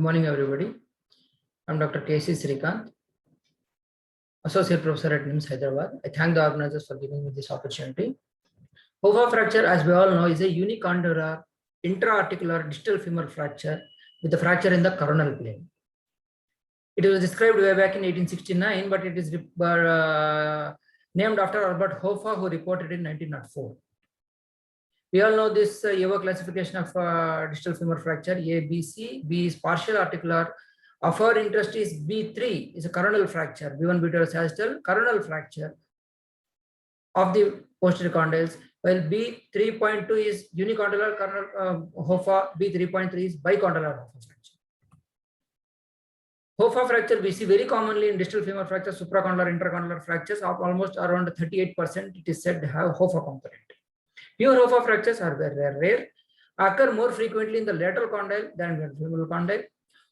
Good morning, everybody. I'm Dr. K.C. Srikanth, Associate Professor at NIMS, Hyderabad. I thank the organizers for giving me this opportunity. HOFA fracture, as we all know, is a unicondylar intra-articular distal femur fracture with a fracture in the coronal plane. It was described way back in 1869, but it is named after Albert HOFA, who reported in 1904. We all know this EVA classification of distal femur fracture, A, B, C. B is partial articular. Of our interest is B3 is a coronal fracture, B1, B2 sagittal coronal fracture of the posterior condyles, while B3.2 is unicondylar coronal HOFA, B3.3 is bicondylar HOFA fracture. HOFA fracture we see very commonly in distal femur fracture, supracondylar, intracondylar fractures of almost around 38%. It is said to have HOFA component. Pure HOFA fractures are very rare, occur more frequently in the lateral condyle than the femoral condyle.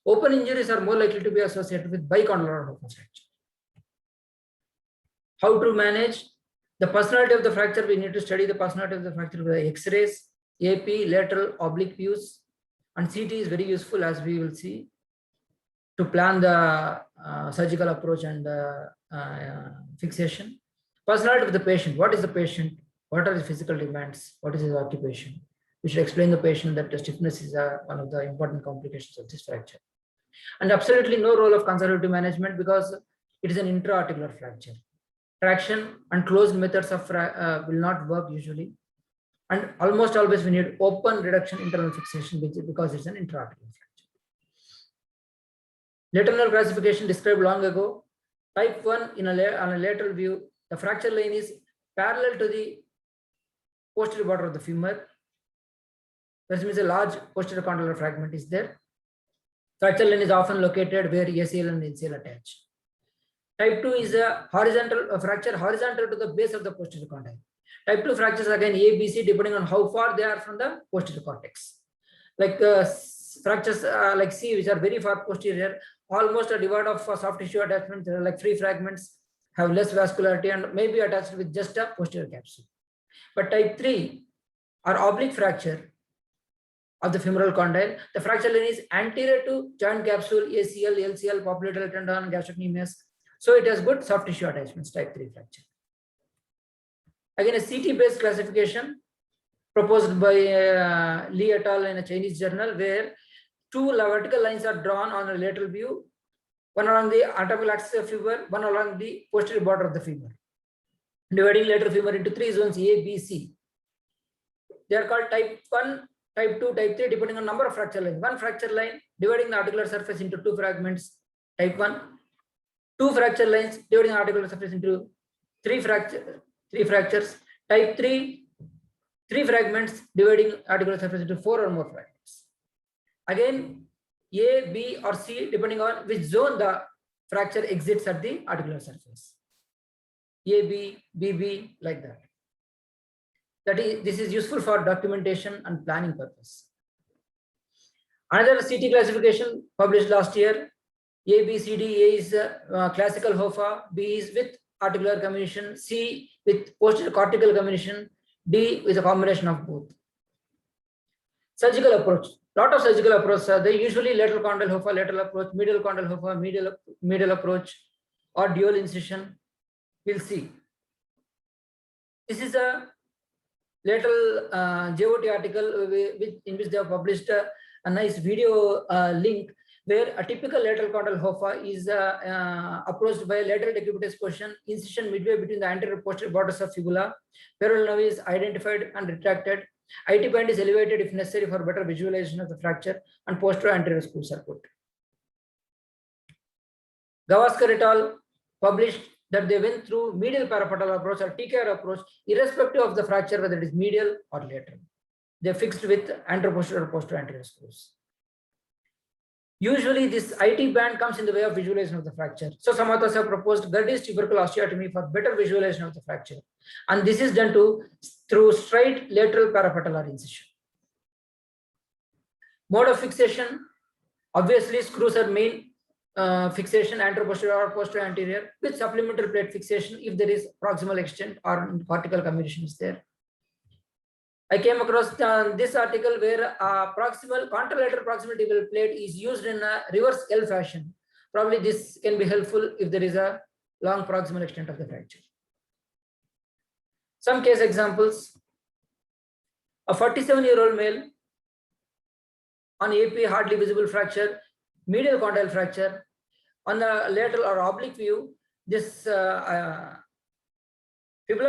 Open injuries are more likely to be associated with bicondylar HOFA fracture. How to manage the personality of the fracture? We need to study the personality of the fracture with X-rays, AP, lateral, oblique views, and CT is very useful, as we will see, to plan the surgical approach and fixation. Personality of the patient. What is the patient? What are his physical demands? What is his occupation? We should explain the patient that the stiffness is one of the important complications of this fracture. And absolutely no role of conservative management because it is an intra-articular fracture. Traction and closed methods of will not work usually. And almost always we need open reduction internal fixation because it's an intra-articular fracture. Lateral classification described long ago. Type 1 on a lateral view, the fracture line is parallel to the posterior border of the femur. That means a large posterior condylar fragment is there. Fracture line is often located where ACL and LCL attach. Type 2 is a horizontal fracture horizontal to the base of the posterior condyle. Type 2 fractures again A, B, C depending on how far they are from the posterior cortex. Like fractures like C, which are very far posterior, almost a divide of soft tissue attachment, like free fragments, have less vascularity and may be attached with just a posterior capsule. But type 3 are oblique fracture of the femoral condyle. The fracture line is anterior to joint capsule, ACL, LCL, popliteal tendon, gastrocnemius. So it has good soft tissue attachments, type 3 fracture. Again, a CT-based classification proposed by Lee et al. In a Chinese journal, where two vertical lines are drawn on a lateral view, one along the anatomical axis of femur, one along the posterior border of the femur, dividing lateral femur into three zones A, B, C. They are called type 1, type 2, type 3, depending on number of fracture lines. One fracture line dividing the articular surface into two fragments, type 1. Two fracture lines dividing the articular surface into three fractures, type 3. Three fragments dividing articular surface into four or more fragments. Again, A, B, or C, depending on which zone the fracture exits at the articular surface. A, B, B, B, like that. This is useful for documentation and planning purpose. Another CT classification published last year, A, B, C, D. A is classical HOFA, B is with articular comminution, C with posterior cortical comminution, D with a combination of both. Surgical approach. Lot of surgical approaches are there. Usually lateral condyle HOFA, lateral approach, medial condyle HOFA, medial approach, or dual incision. We'll see. This is a lateral JOT article in which they have published a nice video link where a typical lateral condyle HOFA is approached by a lateral decubitus position, incision midway between the anterior posterior borders of fibula. Peroneal nerve is identified and retracted. IT band is elevated if necessary for better visualization of the fracture, and posterior anterior screws are put. Gavaskar et al. Published that they went through medial parapetalar approach or TKR approach, irrespective of the fracture, whether it is medial or lateral. They fixed with anteroposterior or posterior anterior screws. Usually, this IT band comes in the way of visualization of the fracture. So, some authors have proposed Gerdy's tubercle osteotomy for better visualization of the fracture. And this is done through straight lateral parapetalar incision. Mode of fixation, obviously, screws are main fixation, anteroposterior or posterior anterior, with supplemental plate fixation if there is proximal extent or cortical comminution is there. I came across this article where proximal contralateral proximal tibial plate is used in a reverse L fashion. Probably this can be helpful if there is a long proximal extent of the fracture. Some case examples: a 47-year-old male on AP hardly visible fracture, medial condyle fracture. On the lateral or oblique view, this fibular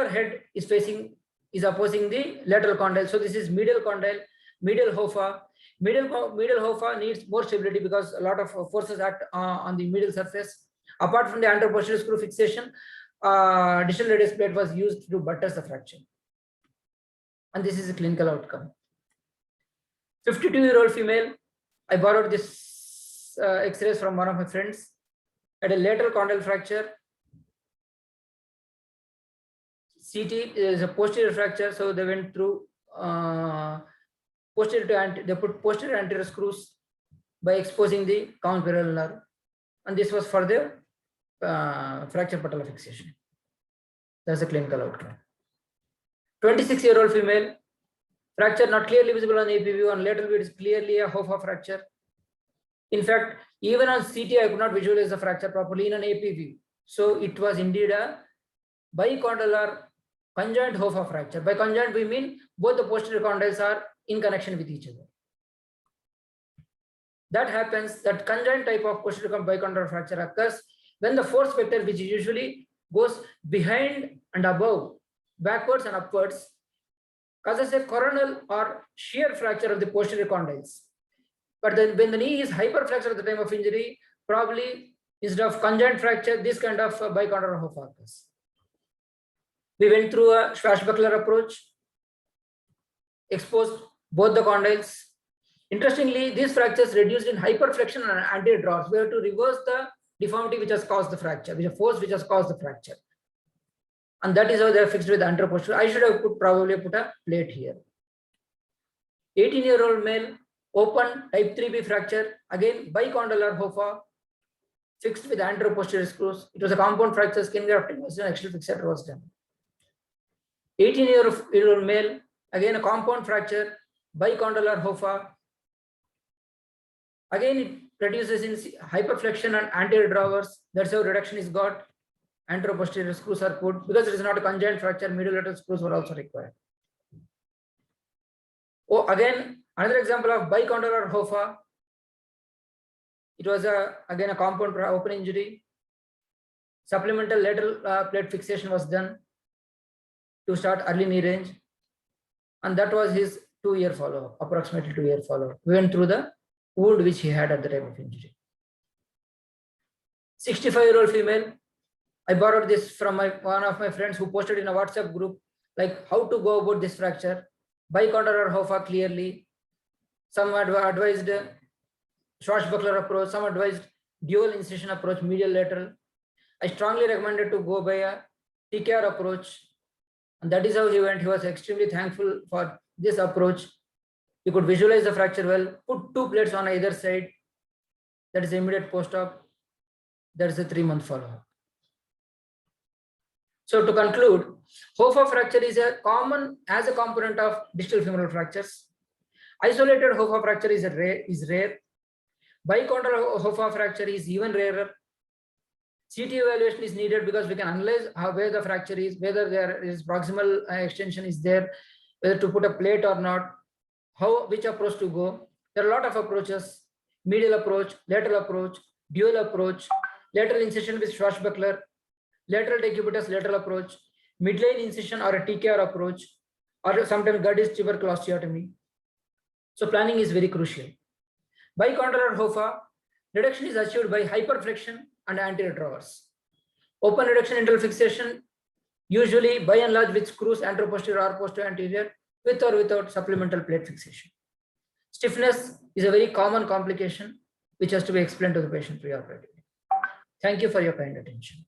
head is opposing the lateral condyle. So this is medial condyle, medial HOFA. Medial HOFA needs more stability because a lot of forces act on the medial surface. Apart from the anteroposterior screw fixation, distal radius plate was used to buttress the fracture. And this is a clinical outcome. 52-year-old female, I borrowed this X-rays from one of my friends, had a lateral condyle fracture. CT is a posterior fracture, so they went through posterior to they put posterior anterior screws by exposing the common peroneal nerve, and this was for the fracture patella fixation. That's a clinical outcome. 26-year-old female, fracture not clearly visible on AP view, on lateral view it is clearly a HOFA fracture. In fact, even on CT I could not visualize the fracture properly in an AP view. So it was indeed a bicondylar conjoint HOFA fracture. By conjoint we mean both the posterior condyles are in connection with each other. That happens, that conjoint type of posterior bicondylar fracture occurs when the force vector, which usually goes behind and above, backwards and upwards, causes a coronal or shear fracture of the posterior condyles. But then when the knee is hyperflexed at the time of injury, probably instead of conjoint fracture, this kind of bicondylar HOFA occurs. We went through a Schwarzbachler approach, exposed both the condyles. Interestingly, these fractures reduced in hyperflexion and anterior drawers. We have to reverse the deformity which has caused the fracture, which is a force which has caused the fracture. And that is how they are fixed with anteroposterior. I should have probably put a plate here. 18-year-old male, open type 3B fracture, again bicondylar HOFA, fixed with anteroposterior screws. It was a compound fracture, skin grafting was done, axial fixator was done. 18-year-old male, again a compound fracture, bicondylar HOFA. Again, it reduces in hyperflexion and anterior drawers. That's how reduction is got. Anteroposterior screws are put. Because it is not a conjoint fracture, medial lateral screws were also required. Oh, again, another example of bicondylar HOFA. It was again a compound open injury. Supplemental lateral plate fixation was done to start early knee range. And that was his 2-year follow-up, approximately 2-year follow-up. We went through the wound which he had at the time of injury. 65-year-old female, I borrowed this from one of my friends who posted in a WhatsApp group, like how to go about this fracture. Bicondylar HOFA clearly. Some advised Schwarzbachler approach, some advised dual incision approach, medial lateral. I strongly recommended to go by a TKR approach. And that is how he went. He was extremely thankful for this approach. You could visualize the fracture well, put 2 plates on either side. That is immediate post-op. That is a 3-month follow-up. So to conclude, HOFA fracture is a common as a component of distal femoral fractures. Isolated HOFA fracture is rare. Bicondylar HOFA fracture is even rarer. CT evaluation is needed because we can analyze where the fracture is, whether there is proximal extension is there, whether to put a plate or not, which approach to go. There are a lot of approaches: medial approach, lateral approach, dual approach, lateral incision with Schwarzbachler, lateral decubitus lateral approach, midline incision or a TKR approach, or sometimes Gardis tubercle osteotomy. So planning is very crucial. Bicondylar HOFA reduction is achieved by hyperflexion and anterior drawers. Open reduction internal fixation, usually by and large with screws anteroposterior or posterior anterior, with or without supplemental plate fixation. Stiffness is a very common complication which has to be explained to the patient preoperatively. Thank you for your kind attention.